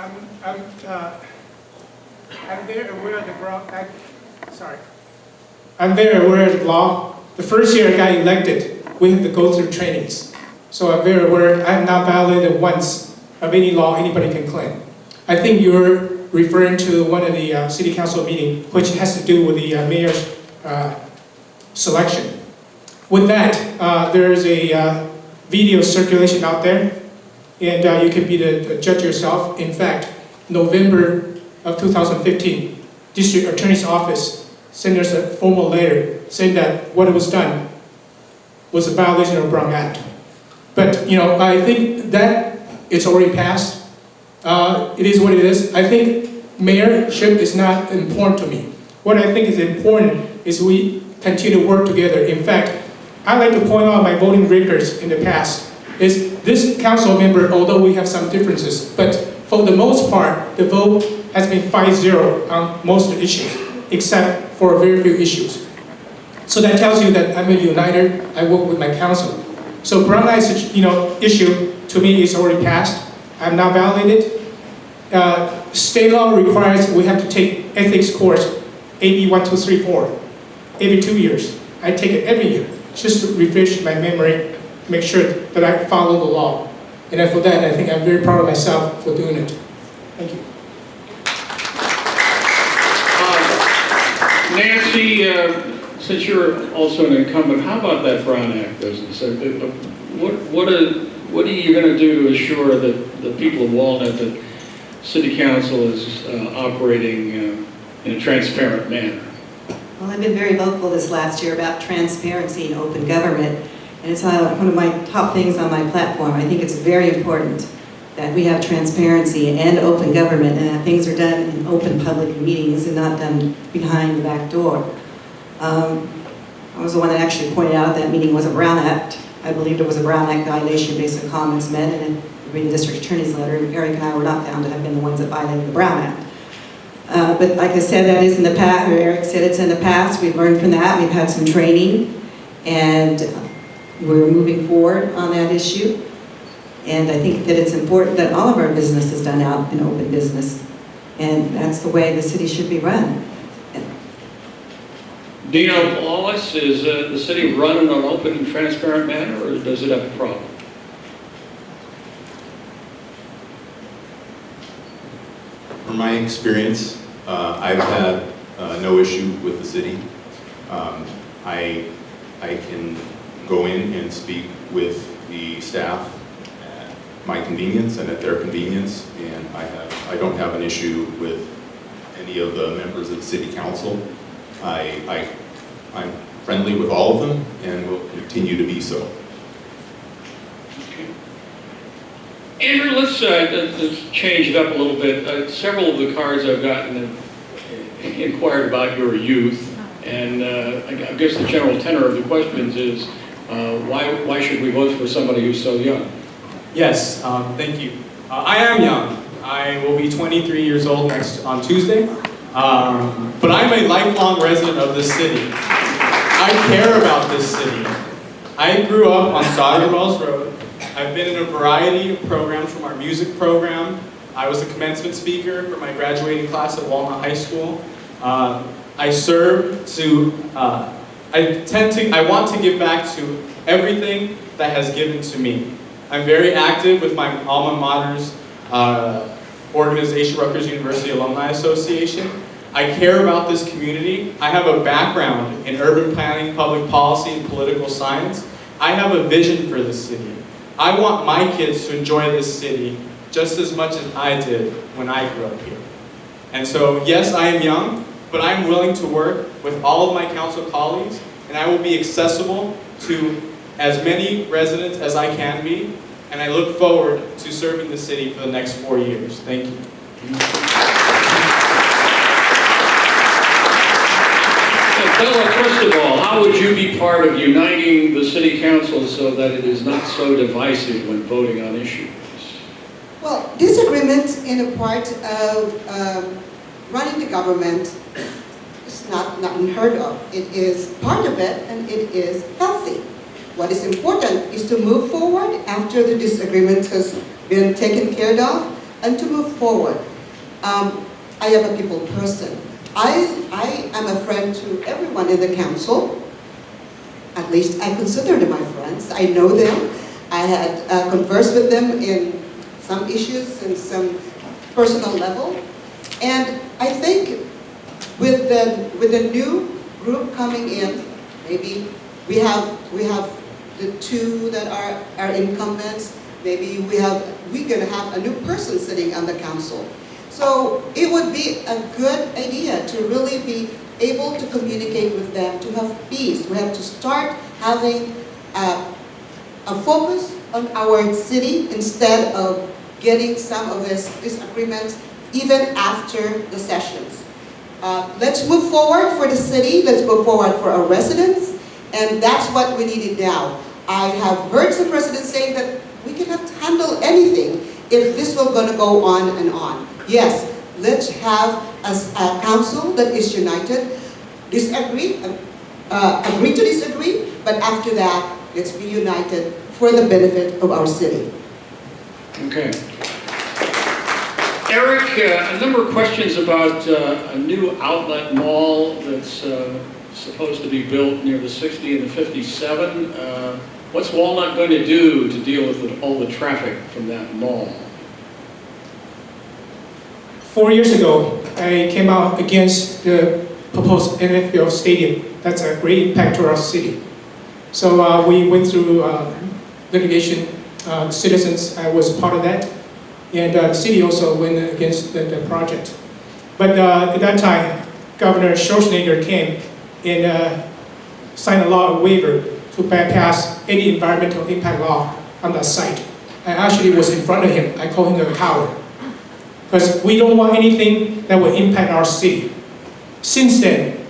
I'm, I'm, uh, I'm very aware of the I'm very aware of the law. The first year I got elected, we have to go through trainings. So I'm very aware, I have not violated once of any law anybody can claim. I think you're referring to one of the city council meeting, which has to do with the mayor's selection. With that, there is a video circulation out there, and you can be the judge yourself. In fact, November of 2015, District Attorney's Office sent us a formal letter saying that what was done was a violation of the Brown Act. But I think that it's already passed. It is what it is. I think mayorship is not important to me. What I think is important is we continue to work together. In fact, I like to point out my voting records in the past. Is this council member, although we have some differences, but for the most part, the vote has been 5-0 on most of the issues, except for very few issues. So that tells you that I'm a uniter. I work with my council. So Brown Act, issue to me is already passed. I'm not validated. State law requires we have to take ethics course, AB 1234, every 2 years. I take it every year, just to refresh my memory, make sure that I follow the law. And for that, I think I'm very proud of myself for doing it. Thank you. Nancy, since you're also an incumbent, how about that Brown Act business? What are you going to do to assure that the people of Walnut, that City Council is operating in a transparent manner? Well, I've been very vocal this last year about transparency and open government, and it's one of my top things on my platform. I think it's very important that we have transparency and open government, and that things are done in open public meetings and not done behind the back door. I was the one that actually pointed out that meeting was a Brown Act. I believed it was a Brown Act violation based on comments made, and reading the district attorney's letter, Eric and I were not found to have been the ones that violated the Brown Act. But like I said, that is in the past, or Eric said it's in the past. We've learned from that. We've had some training, and we're moving forward on that issue. And I think that it's important that all of our business is done out in open business. And that's the way the city should be run. Dino Wallace, is the city run in an open and transparent manner, or does it have a problem? From my experience, I've had no issue with the city. I can go in and speak with the staff at my convenience and at their convenience, and I don't have an issue with any of the members of the city council. I'm friendly with all of them and will continue to be so. Andrew, let's change it up a little bit. Several of the cards I've gotten have inquired about your youth, and I guess the general tenor of the questions is, why should we vote for somebody who's so young? Yes, thank you. I am young. I will be 23 years old on Tuesday, but I'm a lifelong resident of this city. I care about this city. I grew up on Sawyer Wells Road. I've been in a variety of programs, from our music program. I was a commencement speaker for my graduating class at Walnut High School. I serve to, I want to give back to everything that has given to me. I'm very active with my alma mater's organization, Rutgers University Alumni Association. I care about this community. I have a background in urban planning, public policy, and political science. I have a vision for this city. I want my kids to enjoy this city just as much as I did when I grew up here. And so, yes, I am young, but I'm willing to work with all of my council colleagues, and I will be accessible to as many residents as I can be, and I look forward to serving the city for the next 4 years. Thank you. Tell us, first of all, how would you be part of uniting the city council so that it is not so divisive when voting on issues? Well, disagreement in a part of running the government is not unheard of. It is part of it, and it is healthy. What is important is to move forward after the disagreement has been taken care of, and to move forward. I am a people person. I am a friend to everyone in the council. At least I consider them my friends. I know them. I had conversed with them in some issues and some personal level. And I think with the new group coming in, maybe we have the two that are incumbents. Maybe we're going to have a new person sitting on the council. So it would be a good idea to really be able to communicate with them, to have peace. We have to start having a focus on our city instead of getting some of these disagreements even after the sessions. Let's move forward for the city, let's move forward for our residents, and that's what we needed now. I have heard some residents saying that we cannot handle anything if this will going to go on and on. Yes, let's have a council that is united, agree to disagree, but after that, let's be united for the benefit of our city. Okay. Eric, a number of questions about a new outlet mall that's supposed to be built near the 60 and the 57. What's Walnut going to do to deal with all the traffic from that mall? 4 years ago, I came out against the proposed NFL stadium. That's a great impact to our city. So we went through litigation. Citizens, I was part of that. And the city also went against the project. But at that time, Governor Schwarzenegger came and signed a law waiver to bypass any environmental impact law on that site. I actually was in front of him. I called him a coward. Because we don't want anything that will impact our city. Since then,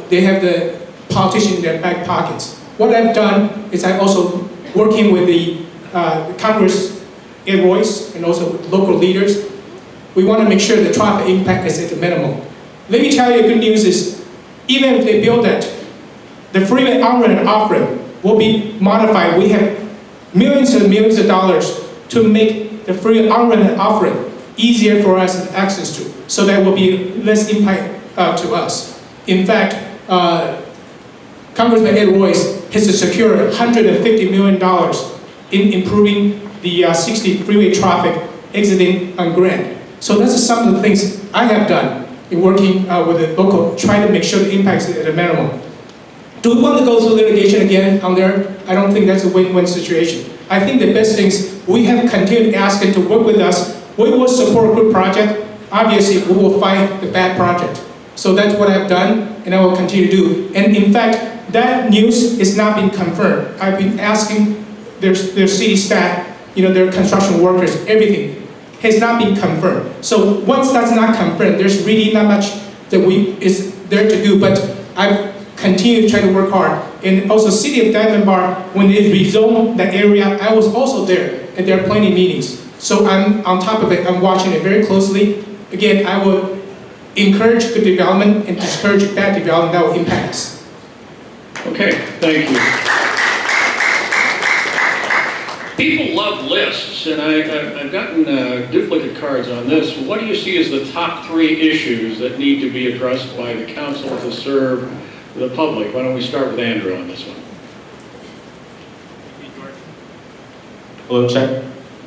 they have the politicians in their back pockets. What I've done is I'm also working with the Congress voice and also with local leaders. We want to make sure the traffic impact is at the minimum. Let me tell you, the good news is, even if they build that, the freeway on-ramp and off-ramp will be modified. We have millions and millions of dollars to make the freeway on-ramp and off-ramp easier for us to access to, so that will be less impact to us. In fact, Congressman Ed Royce has secured $150 million in improving the 60 freeway traffic exiting on Grant. So that's some of the things I have done in working with the local, trying to make sure the impact is at a minimum. Do we want to go through litigation again on there? I don't think that's a win-win situation. I think the best things, we have continued asking to work with us. We will support a good project. Obviously, we will fight the bad project. So that's what I've done, and I will continue to do. And in fact, that news is not being confirmed. I've been asking their city staff, their construction workers, everything has not been confirmed. So once that's not confirmed, there's really not much that is there to do. But I've continued to try to work hard. And also, City of Diamond Bar, when they rezoned that area, I was also there, and there are plenty of meetings. So I'm on top of it. I'm watching it very closely. Again, I will encourage good development and discourage bad development that will impact us. Okay, thank you. People love lists, and I've gotten duplicate cards on this. What do you see as the top 3 issues that need to be addressed by the council to serve the public? Why don't we start with Andrew on this one? Hello, check.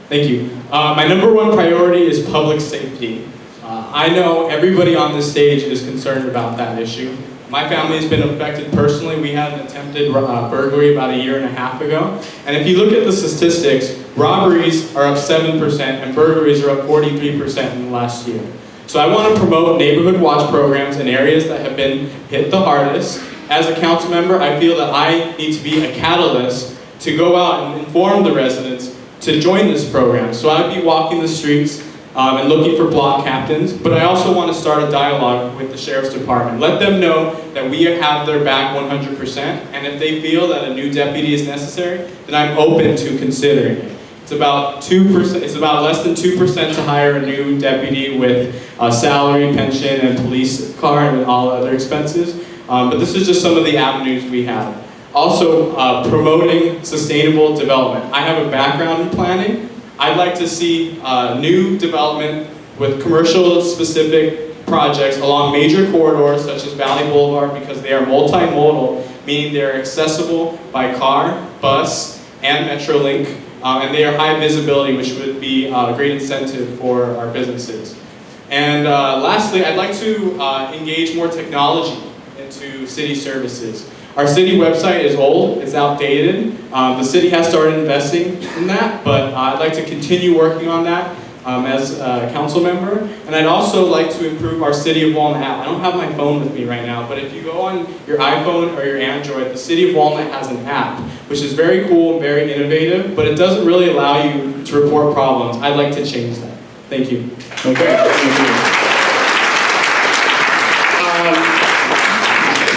Thank you. My number 1 priority is public safety. I know everybody on this stage is concerned about that issue. My family has been affected personally. We had an attempted burglary about 1.5 years ago. And if you look at the statistics, robberies are up 7% and burglaries are up 43% in the last year. So I want to promote neighborhood watch programs in areas that have been hit the hardest. As a council member, I feel that I need to be a catalyst to go out and inform the residents to join this program. So I'd be walking the streets and looking for block captains, but I also want to start a dialogue with the Sheriff's Department. Let them know that we have their back 100%, and if they feel that a new deputy is necessary, then I'm open to considering it. It's about 2%, it's about less than 2% to hire a new deputy with a salary, pension, and police car and all other expenses. But this is just some of the avenues we have. Also, promoting sustainable development. I have a background in planning. I'd like to see new development with commercial-specific projects along major corridors such as Valley Boulevard because they are multimodal, meaning they're accessible by car, bus, and Metrolink, and they are high visibility, which would be a great incentive for our businesses. And lastly, I'd like to engage more technology into city services. Our city website is old, it's outdated. The city has started investing in that, but I'd like to continue working on that as a council member. And I'd also like to improve our City of Walnut app. I don't have my phone with me right now, but if you go on your iPhone or your Android, the City of Walnut has an app, which is very cool and very innovative, but it doesn't really allow you to report problems. I'd like to change that. Thank you. Okay, thank you.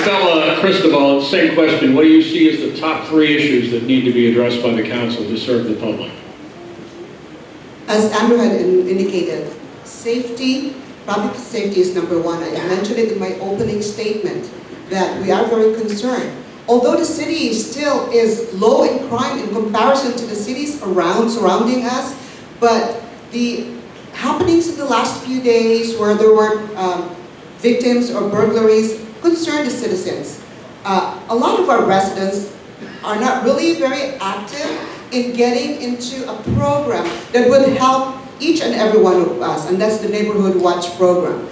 Fella Cristobal, same question. What do you see as the top 3 issues that need to be addressed by the council to serve the public? As Andrew had indicated, safety, public safety is number 1. I mentioned it in my opening statement that we are very concerned. Although the city still is low in crime in comparison to the cities surrounding us, but the happenings in the last few days where there were victims or burglaries concern the citizens. A lot of our residents are not really very active in getting into a program that would help each and every one of us, and that's the Neighborhood Watch program.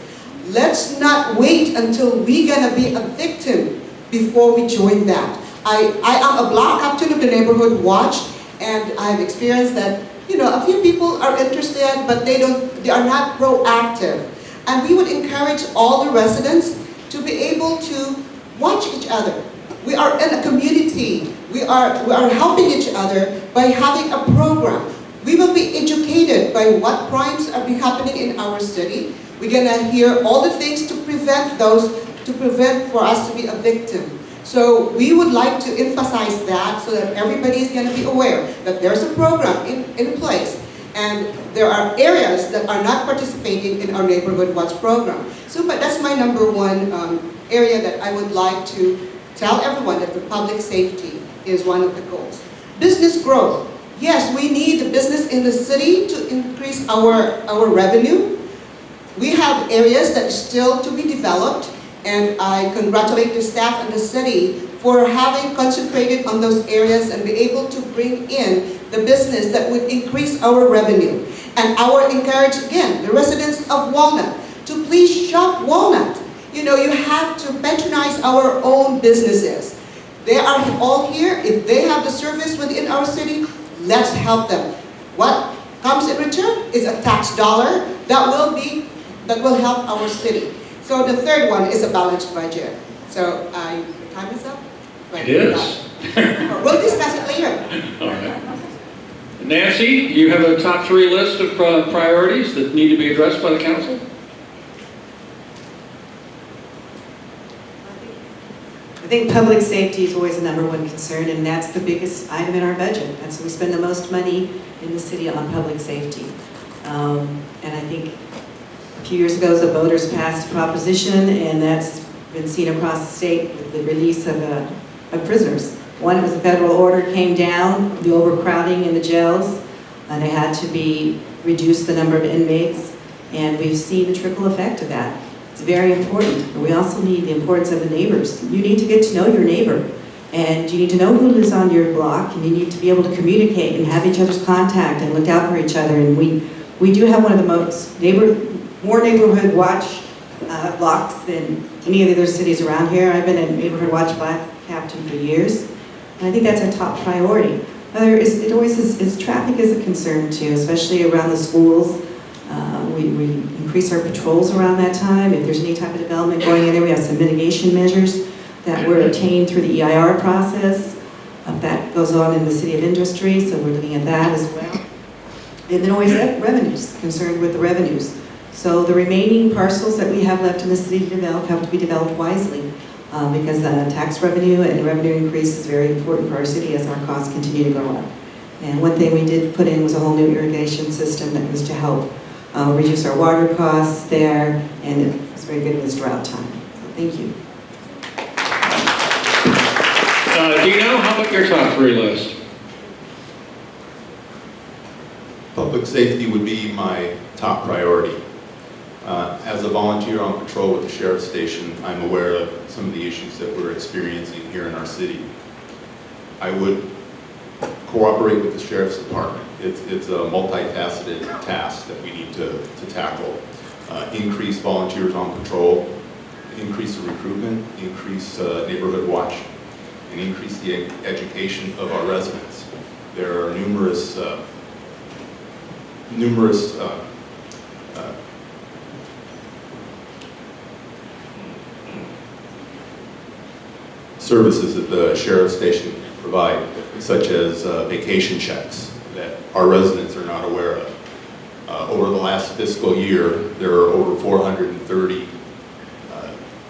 Let's not wait until we're gonna be a victim before we join that. I am a block captain of the Neighborhood Watch, and I've experienced that, a few people are interested, but they are not proactive. And we would encourage all the residents to be able to watch each other. We are in a community. We are helping each other by having a program. We will be educated by what crimes are happening in our city. We're gonna hear all the things to prevent for us to be a victim. So we would like to emphasize that so that everybody is gonna be aware that there's a program in place. And there are areas that are not participating in our Neighborhood Watch program. So, but that's my number 1 area that I would like to tell everyone that the public safety is one of the goals. Business growth. Yes, we need the business in the city to increase our revenue. We have areas that are still to be developed, and I congratulate the staff and the city for having concentrated on those areas and be able to bring in the business that would increase our revenue. And I would encourage, again, the residents of Walnut to please shop Walnut. You have to patronize our own businesses. They are all here. If they have the service within our city, let's help them. What comes in return is a tax dollar that will help our city. So the third one is a balanced budget. So time is up. It is. We'll discuss it later. All right. Nancy, you have a top 3 list of priorities that need to be addressed by the council? I think public safety is always the number 1 concern, and that's the biggest item in our budget. That's where we spend the most money in the city on public safety. And I think a few years ago, the voters passed a proposition, and that's been seen across the state with the release of prisoners. One was a federal order came down, the overcrowding in the jails, and they had to reduce the number of inmates, and we've seen the trickle effect of that. It's very important, but we also need the importance of the neighbors. You need to get to know your neighbor, and you need to know who lives on your block, and you need to be able to communicate and have each other's contact and look out for each other. And we do have one of the more neighborhood watch blocks than any of the other cities around here. I've been a neighborhood watch block captain for years, and I think that's our top priority. Traffic is a concern too, especially around the schools. We increase our patrols around that time. If there's any type of development going in there, we have some mitigation measures that were obtained through the EIR process. That goes on in the City of Industry, so we're looking at that as well. And then always revenues, concerned with the revenues. So the remaining parcels that we have left in the city to develop have to be developed wisely because tax revenue and revenue increase is very important for our city as our costs continue to go up. And one thing we did put in was a whole new irrigation system that was to help reduce our water costs there, and it was very good in this drought time. So thank you. Dino, how about your top 3 list? Public safety would be my top priority. As a volunteer on patrol with the sheriff's station, I'm aware of some of the issues that we're experiencing here in our city. I would cooperate with the sheriff's department. It's a multifaceted task that we need to tackle. Increase volunteers on patrol, increase the recruitment, increase neighborhood watch, and increase the education of our residents. There are numerous services that the sheriff's station provide, such as vacation checks that our residents are not aware of. Over the last fiscal year, there are over 430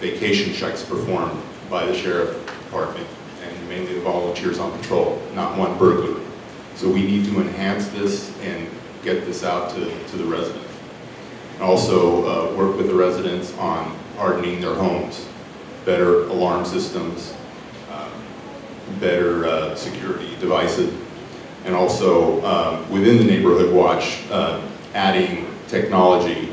vacation checks performed by the sheriff department, and mainly the volunteers on patrol, not one burglary. So we need to enhance this and get this out to the residents. And also work with the residents on hardening their homes, better alarm systems, better security devices, and also within the neighborhood watch, adding technology